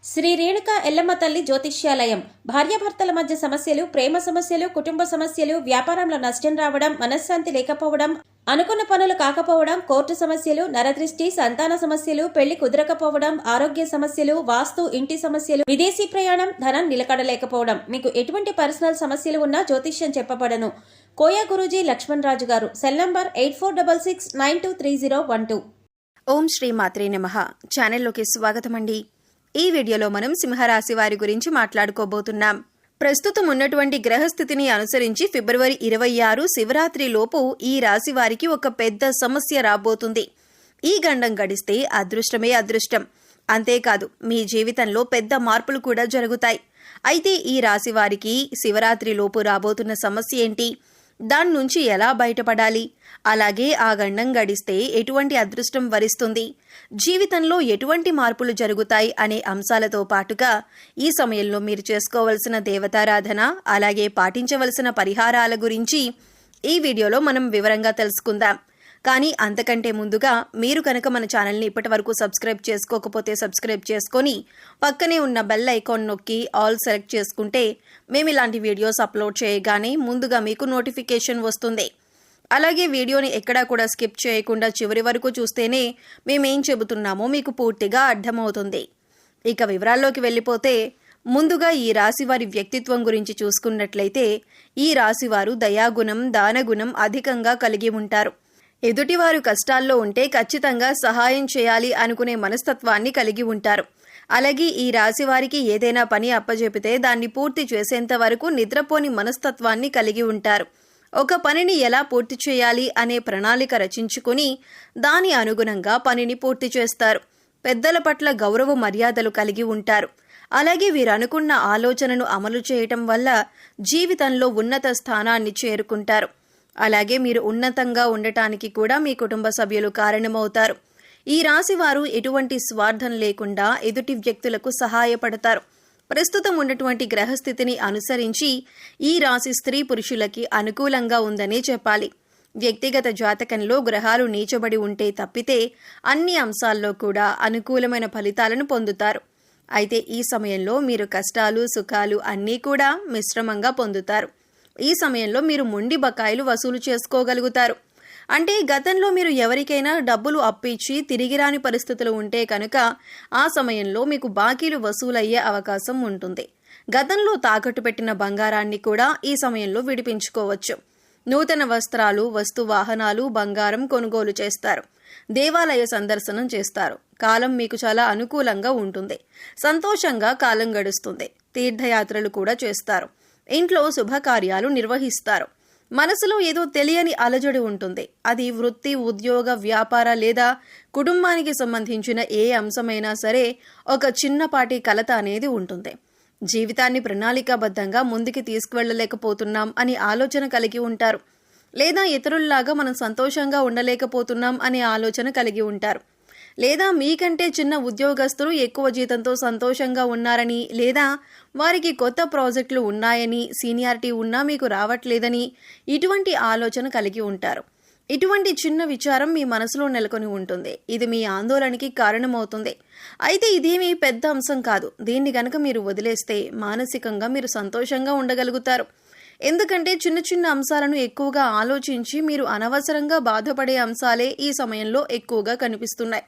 శ్రీ రేణుకా ఎల్లమ్మ తల్లి జ్యోతిష్యాలయం. భార్యాభర్తల మధ్య సమస్యలు, ప్రేమ సమస్యలు, కుటుంబ సమస్యలు, వ్యాపారంలో నష్టం రావడం, మనశ్శాంతి లేకపోవడం, అనుకున్న పనులు కాకపోవడం, కోర్టు సమస్యలు, నరదృష్టి, సంతాన సమస్యలు, పెళ్లి కుదరకపోవడం, ఆరోగ్య సమస్యలు, వాస్తు, ఇంటి సమస్యలు, విదేశీ ప్రయాణం, ధనం నిలకడలేకపోవడం, మీకు ఎటువంటి పర్సనల్ సమస్యలు ఉన్నా జ్యోతిష్యం చెప్పబడను. కోయా గురూజీ లక్ష్మణ్ రాజు గారు. Cell number 8466923012. ఓం శ్రీ మాత్రే నమః. ఛానల్లోకి స్వాగతమండి. ఈ వీడియోలో మనం సింహరాశి వారి గురించి మాట్లాడుకోబోతున్నాం. ప్రస్తుతం ఉన్నటువంటి గ్రహస్థితిని అనుసరించి ఫిబ్రవరి 26 శివరాత్రి లోపు ఈ రాశి వారికి ఒక పెద్ద సమస్య రాబోతుంది. ఈ గండం గడిస్తే అదృష్టమే అదృష్టం. అంతేకాదు మీ జీవితంలో పెద్ద మార్పులు కూడా జరుగుతాయి. అయితే ఈ రాశి వారికి శివరాత్రి లోపు రాబోతున్న సమస్య ఏంటి, దాని నుంచి ఎలా బయటపడాలి, అలాగే ఆ గండం గడిస్తే ఎటువంటి అదృష్టం వరిస్తుంది, జీవితంలో ఎటువంటి మార్పులు జరుగుతాయి అనే అంశాలతో పాటుగా ఈ సమయంలో మీరు చేసుకోవలసిన దేవతారాధన, అలాగే పాటించవలసిన పరిహారాల గురించి ఈ వీడియోలో మనం వివరంగా తెలుసుకుందాం. కానీ అంతకంటే ముందుగా మీరు కనుక మన ఛానల్ని ఇప్పటివరకు సబ్స్క్రైబ్ చేసుకోకపోతే సబ్స్క్రైబ్ చేసుకొని పక్కనే ఉన్న బెల్ ఐకాన్ నొక్కి ఆల్ సెలెక్ట్ చేసుకుంటే మేము ఇలాంటి వీడియోస్ అప్లోడ్ చేయగానే ముందుగా మీకు నోటిఫికేషన్ వస్తుంది. అలాగే వీడియోని ఎక్కడా కూడా స్కిప్ చేయకుండా చివరి వరకు చూస్తేనే మేమేం చెబుతున్నామో మీకు పూర్తిగా అర్థమవుతుంది. ఇక వివరాల్లోకి వెళ్ళిపోతే ముందుగా ఈ రాశివారి వ్యక్తిత్వం గురించి చూసుకున్నట్లయితే ఈ రాశివారు దయాగుణం, దానగుణం అధికంగా కలిగి ఉంటారు. ఎదుటివారు కష్టాల్లో ఉంటే ఖచ్చితంగా సహాయం చేయాలి అనుకునే మనస్తత్వాన్ని కలిగి ఉంటారు. అలాగే ఈ రాశి వారికి ఏదైనా పని అప్పజెపితే దాన్ని పూర్తి చేసేంత వరకు నిద్రపోని మనస్తత్వాన్ని కలిగి ఉంటారు. ఒక పనిని ఎలా పూర్తి చేయాలి అనే ప్రణాళిక రచించుకుని దాని అనుగుణంగా పనిని పూర్తి చేస్తారు. పెద్దల పట్ల గౌరవ మర్యాదలు కలిగి ఉంటారు. అలాగే వీరనుకున్న ఆలోచనను అమలు చేయటం వల్ల జీవితంలో ఉన్నత స్థానాన్ని చేరుకుంటారు. అలాగే మీరు ఉన్నతంగా ఉండటానికి కూడా మీ కుటుంబ సభ్యులు కారణమవుతారు. ఈ రాశి వారు ఎటువంటి స్వార్థం లేకుండా ఎదుటి వ్యక్తులకు సహాయపడతారు. ప్రస్తుతం ఉన్నటువంటి గ్రహస్థితిని అనుసరించి ఈ రాశి స్త్రీ పురుషులకి అనుకూలంగా ఉందనే చెప్పాలి. వ్యక్తిగత జాతకంలో గ్రహాలు నీచబడి ఉంటే తప్పితే అన్ని అంశాల్లో కూడా అనుకూలమైన ఫలితాలను పొందుతారు. అయితే ఈ సమయంలో మీరు కష్టాలు, సుఖాలు అన్నీ కూడా మిశ్రమంగా పొందుతారు. ఈ సమయంలో మీరు మొండి బకాయిలు వసూలు చేసుకోగలుగుతారు. అంటే గతంలో మీరు ఎవరికైనా డబ్బులు అప్పిచ్చి తిరిగి రాని పరిస్థితులు ఉంటే కనుక ఆ సమయంలో మీకు బాకీలు వసూలయ్యే అవకాశం ఉంటుంది. గతంలో తాకట్టు పెట్టిన బంగారాన్ని కూడా ఈ సమయంలో విడిపించుకోవచ్చు. నూతన వస్త్రాలు, వస్తు వాహనాలు, బంగారం కొనుగోలు చేస్తారు. దేవాలయ సందర్శనం చేస్తారు. కాలం మీకు చాలా అనుకూలంగా ఉంటుంది. సంతోషంగా కాలం గడుస్తుంది. తీర్థయాత్రలు కూడా చేస్తారు. ఇంట్లో శుభకార్యాలు నిర్వహిస్తారు. మనసులో ఏదో తెలియని అలజడి ఉంటుంది. అది వృత్తి, ఉద్యోగ, వ్యాపార లేదా కుటుంబానికి సంబంధించిన ఏ అంశమైనా సరే ఒక చిన్నపాటి కలత అనేది ఉంటుంది. జీవితాన్ని ప్రణాళికాబద్ధంగా ముందుకు తీసుకువెళ్ళలేకపోతున్నాం అని ఆలోచన కలిగి ఉంటారు. లేదా ఇతరుల్లాగా మనం సంతోషంగా ఉండలేకపోతున్నాం అనే ఆలోచన కలిగి ఉంటారు. లేదా మీకంటే చిన్న ఉద్యోగస్తులు ఎక్కువ జీతంతో సంతోషంగా ఉన్నారని, లేదా వారికి కొత్త ప్రాజెక్టులు ఉన్నాయని, సీనియారిటీ ఉన్నా మీకు రావట్లేదని ఇటువంటి ఆలోచన కలిగి ఉంటారు. ఇటువంటి చిన్న విచారం మీ మనసులో నెలకొని ఉంటుంది. ఇది మీ ఆందోళనకి కారణమవుతుంది. అయితే ఇదేమీ పెద్ద అంశం కాదు. దీన్ని గనక మీరు వదిలేస్తే మానసికంగా మీరు సంతోషంగా ఉండగలుగుతారు. ఎందుకంటే చిన్న చిన్న అంశాలను ఎక్కువగా ఆలోచించి మీరు అనవసరంగా బాధపడే అంశాలే ఈ సమయంలో ఎక్కువగా కనిపిస్తున్నాయి.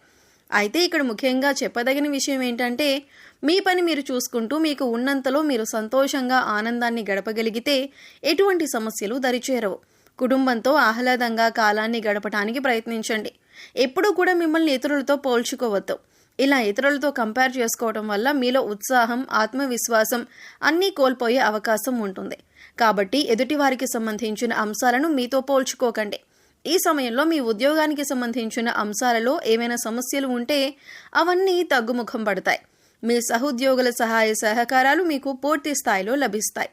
అయితే ఇక్కడ ముఖ్యంగా చెప్పదగిన విషయం ఏంటంటే మీ పని మీరు చూసుకుంటూ మీకు ఉన్నంతలో మీరు సంతోషంగా ఆనందాన్ని గడపగలిగితే ఎటువంటి సమస్యలు దరిచేరవు. కుటుంబంతో ఆహ్లాదంగా కాలాన్ని గడపడానికి ప్రయత్నించండి. ఎప్పుడూ కూడా మిమ్మల్ని ఇతరులతో పోల్చుకోవద్దు. ఇలా ఇతరులతో కంపేర్ చేసుకోవడం వల్ల మీలో ఉత్సాహం, ఆత్మవిశ్వాసం అన్నీ కోల్పోయే అవకాశం ఉంటుంది. కాబట్టి ఎదుటివారికి సంబంధించిన అంశాలను మీతో పోల్చుకోకండి. ఈ సమయంలో మీ ఉద్యోగానికి సంబంధించిన అంశాలలో ఏమైనా సమస్యలు ఉంటే అవన్నీ తగ్గుముఖం పడతాయి. మీ సహోద్యోగుల సహాయ సహకారాలు మీకు పూర్తి స్థాయిలో లభిస్తాయి.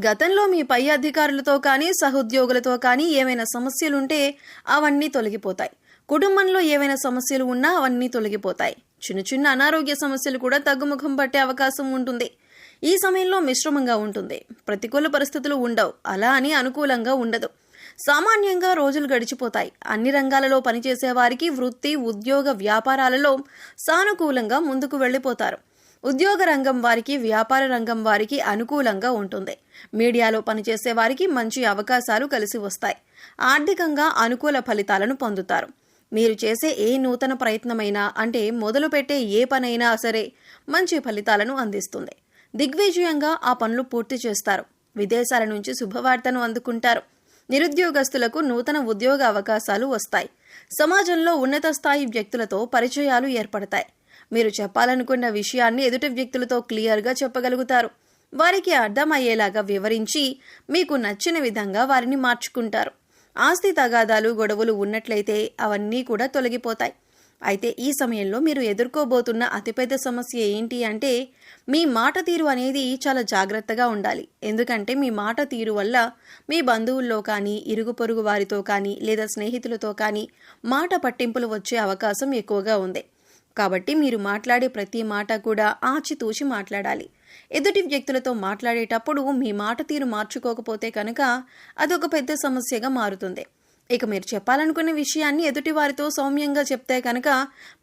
గతంలో మీ పై అధికారులతో కానీ సహోద్యోగులతో కానీ ఏమైనా సమస్యలుంటే అవన్నీ తొలగిపోతాయి. కుటుంబంలో ఏమైనా సమస్యలు ఉన్నా అవన్నీ తొలగిపోతాయి. చిన్న చిన్న అనారోగ్య సమస్యలు కూడా తగ్గుముఖం పట్టే అవకాశం ఉంటుంది. ఈ సమయంలో మిశ్రమంగా ఉంటుంది. ప్రతికూల పరిస్థితులు ఉండవు, అలా అని అనుకూలంగా ఉండదు. సామాన్యంగా రోజులు గడిచిపోతాయి. అన్ని రంగాలలో పనిచేసే వారికి వృత్తి, ఉద్యోగ, వ్యాపారాలలో సానుకూలంగా ముందుకు వెళ్ళిపోతారు. ఉద్యోగ రంగం వారికి, వ్యాపార రంగం వారికి అనుకూలంగా ఉంటుంది. మీడియాలో పనిచేసే వారికి మంచి అవకాశాలు కలిసి వస్తాయి. ఆర్థికంగా అనుకూల ఫలితాలను పొందుతారు. మీరు చేసే ఏ నూతన ప్రయత్నమైనా, అంటే మొదలుపెట్టే ఏ పనైనా సరే మంచి ఫలితాలను అందిస్తుంది. దిగ్విజయంగా ఆ పనులు పూర్తి చేస్తారు. విదేశాల నుంచి శుభవార్తను అందుకుంటారు. నిరుద్యోగస్తులకు నూతన ఉద్యోగ అవకాశాలు వస్తాయి. సమాజంలో ఉన్నత స్థాయి వ్యక్తులతో పరిచయాలు ఏర్పడతాయి. మీరు చెప్పాలనుకున్న విషయాన్ని ఎదుటి వ్యక్తులతో క్లియర్గా చెప్పగలుగుతారు. వారికి అర్థమయ్యేలాగా వివరించి మీకు నచ్చిన విధంగా వారిని మార్చుకుంటారు. ఆస్తి తగాదాలు, గొడవలు ఉన్నట్లయితే అవన్నీ కూడా తొలగిపోతాయి. అయితే ఈ సమయంలో మీరు ఎదుర్కోబోతున్న అతిపెద్ద సమస్య ఏంటి అంటే, మీ మాట తీరు అనేది చాలా జాగ్రత్తగా ఉండాలి. ఎందుకంటే మీ మాట తీరు వల్ల మీ బంధువుల్లో కానీ, ఇరుగు పొరుగు వారితో కానీ, లేదా స్నేహితులతో కానీ మాట పట్టింపులు వచ్చే అవకాశం ఎక్కువగా ఉంది. కాబట్టి మీరు మాట్లాడే ప్రతి మాట కూడా ఆచితూచి మాట్లాడాలి. ఎదుటి వ్యక్తులతో మాట్లాడేటప్పుడు మీ మాట తీరు మార్చుకోకపోతే కనుక అదొక పెద్ద సమస్యగా మారుతుంది. ఇక మీరు చెప్పాలనుకున్న విషయాన్ని ఎదుటి వారితో సౌమ్యంగా చెప్తే కనుక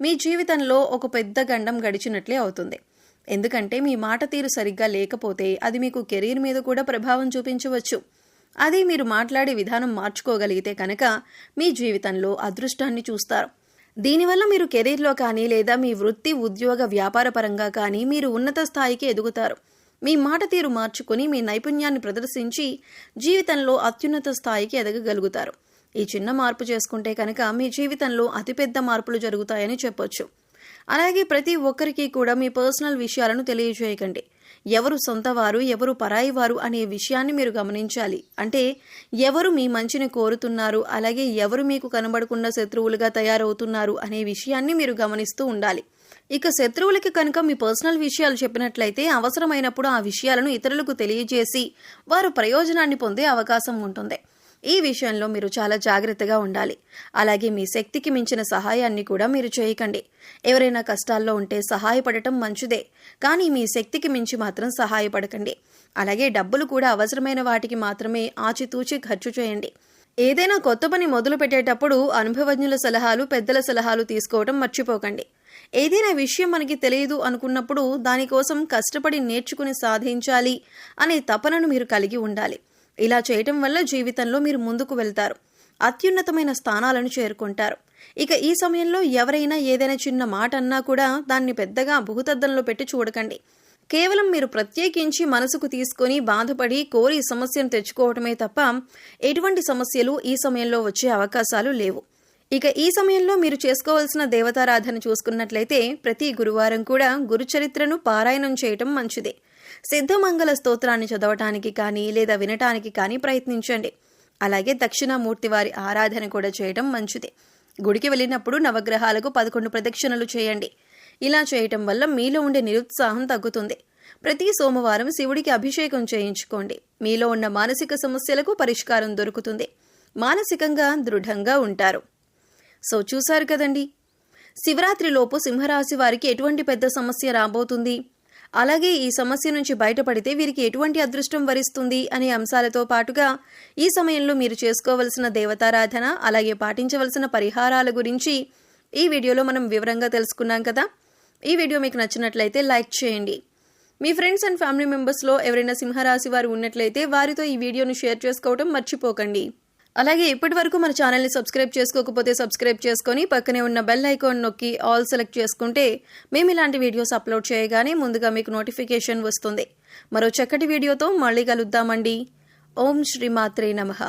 మీ జీవితంలో ఒక పెద్ద గండం గడిచినట్లే అవుతుంది. ఎందుకంటే మీ మాట తీరు సరిగ్గా లేకపోతే అది మీకు కెరీర్ మీద కూడా ప్రభావం చూపించవచ్చు. అదే మీరు మాట్లాడే విధానం మార్చుకోగలిగితే కనుక మీ జీవితంలో అదృష్టాన్ని చూస్తారు. దీనివల్ల మీరు కెరీర్లో కానీ, లేదా మీ వృత్తి, ఉద్యోగ, వ్యాపార పరంగా కానీ మీరు ఉన్నత స్థాయికి ఎదుగుతారు. మీ మాట తీరు మార్చుకుని మీ నైపుణ్యాన్ని ప్రదర్శించి జీవితంలో అత్యున్నత స్థాయికి ఎదగగలుగుతారు. ఈ చిన్న మార్పు చేసుకుంటే కనుక మీ జీవితంలో అతిపెద్ద మార్పులు జరుగుతాయని చెప్పొచ్చు. అలాగే ప్రతి ఒక్కరికి కూడా మీ పర్సనల్ విషయాలను తెలియజేయకండి. ఎవరు సొంతవారు, ఎవరు పరాయి వారు అనే విషయాన్ని మీరు గమనించాలి. అంటే ఎవరు మీ మంచిని కోరుతున్నారు, అలాగే ఎవరు మీకు కనబడకుండా శత్రువులుగా తయారవుతున్నారు అనే విషయాన్ని మీరు గమనిస్తూ ఉండాలి. ఇక శత్రువులకి కనుక మీ పర్సనల్ విషయాలు చెప్పినట్లయితే అవసరమైనప్పుడు ఆ విషయాలను ఇతరులకు తెలియజేసి వారు ప్రయోజనాన్ని పొందే అవకాశం ఉంటుంది. ఈ విషయంలో మీరు చాలా జాగ్రత్తగా ఉండాలి. అలాగే మీ శక్తికి మించిన సహాయాన్ని కూడా మీరు చేయకండి. ఎవరైనా కష్టాల్లో ఉంటే సహాయపడటం మంచిదే, కానీ మీ శక్తికి మించి మాత్రం సహాయపడకండి. అలాగే డబ్బులు కూడా అవసరమైన వాటికి మాత్రమే ఆచితూచి ఖర్చు చేయండి. ఏదైనా కొత్త పని మొదలు పెట్టేటప్పుడు అనుభవజ్ఞుల సలహాలు, పెద్దల సలహాలు తీసుకోవడం మర్చిపోకండి. ఏదైనా విషయం మనకి తెలియదు అనుకున్నప్పుడు దానికోసం కష్టపడి నేర్చుకుని సాధించాలి అనే తపనను మీరు కలిగి ఉండాలి. ఇలా చేయటం వల్ల జీవితంలో మీరు ముందుకు వెళ్తారు, అత్యున్నతమైన స్థానాలను చేరుకుంటారు. ఇక ఈ సమయంలో ఎవరైనా ఏదైనా చిన్న మాట అన్నా కూడా దాన్ని పెద్దగా భూతద్దంలో పెట్టి చూడకండి. కేవలం మీరు ప్రత్యేకించి మనసుకు తీసుకొని బాధపడి కోరి సమస్యను తెచ్చుకోవటమే తప్ప ఎటువంటి సమస్యలు ఈ సమయంలో వచ్చే అవకాశాలు లేవు. ఇక ఈ సమయంలో మీరు చేసుకోవాల్సిన దేవతారాధన చూసుకున్నట్లయితే ప్రతి గురువారం కూడా గురుచరిత్రను పారాయణం చేయటం మంచిది. సిద్ధమంగళ స్తోత్రాన్ని చదవటానికి కానీ, లేదా వినటానికి కానీ ప్రయత్నించండి. అలాగే దక్షిణామూర్తి వారి ఆరాధన కూడా చేయటం మంచిది. గుడికి వెళ్ళినప్పుడు నవగ్రహాలకు 11 ప్రదక్షిణలు చేయండి. ఇలా చేయటం వల్ల మీలో ఉండే నిరుత్సాహం తగ్గుతుంది. ప్రతి సోమవారం శివుడికి అభిషేకం చేయించుకోండి. మీలో ఉన్న మానసిక సమస్యలకు పరిష్కారం దొరుకుతుంది. మానసికంగా దృఢంగా ఉంటారు. సో చూశారు కదండి, శివరాత్రిలోపు సింహరాశి వారికి ఎటువంటి పెద్ద సమస్య రాబోతుంది, అలాగే ఈ సమస్య నుంచి బయటపడితే వీరికి ఎటువంటి అదృష్టం వరిస్తుంది అనే అంశాలతో పాటుగా ఈ సమయంలో మీరు చేసుకోవలసిన దేవతారాధన, అలాగే పాటించవలసిన పరిహారాల గురించి ఈ వీడియోలో మనం వివరంగా తెలుసుకున్నాం కదా. ఈ వీడియో మీకు నచ్చినట్లయితే లైక్ చేయండి. మీ ఫ్రెండ్స్ అండ్ ఫ్యామిలీ మెంబర్స్లో ఎవరైనా సింహరాశి వారు ఉన్నట్లయితే వారితో ఈ వీడియోను షేర్ చేసుకోవడం మర్చిపోకండి. అలాగే ఇప్పటి వరకు మన ఛానల్ని సబ్స్క్రైబ్ చేసుకోకపోతే సబ్స్క్రైబ్ చేసుకొని పక్కనే ఉన్న బెల్ ఐకాన్ నొక్కి ఆల్ సెలెక్ట్ చేసుకుంటే మేము ఇలాంటి వీడియోస్ అప్లోడ్ చేయగానే ముందుగా మీకు నోటిఫికేషన్ వస్తుంది. మరో చక్కటి వీడియోతో మళ్ళీ కలుద్దామండి. ఓం శ్రీ మాత్రే నమః.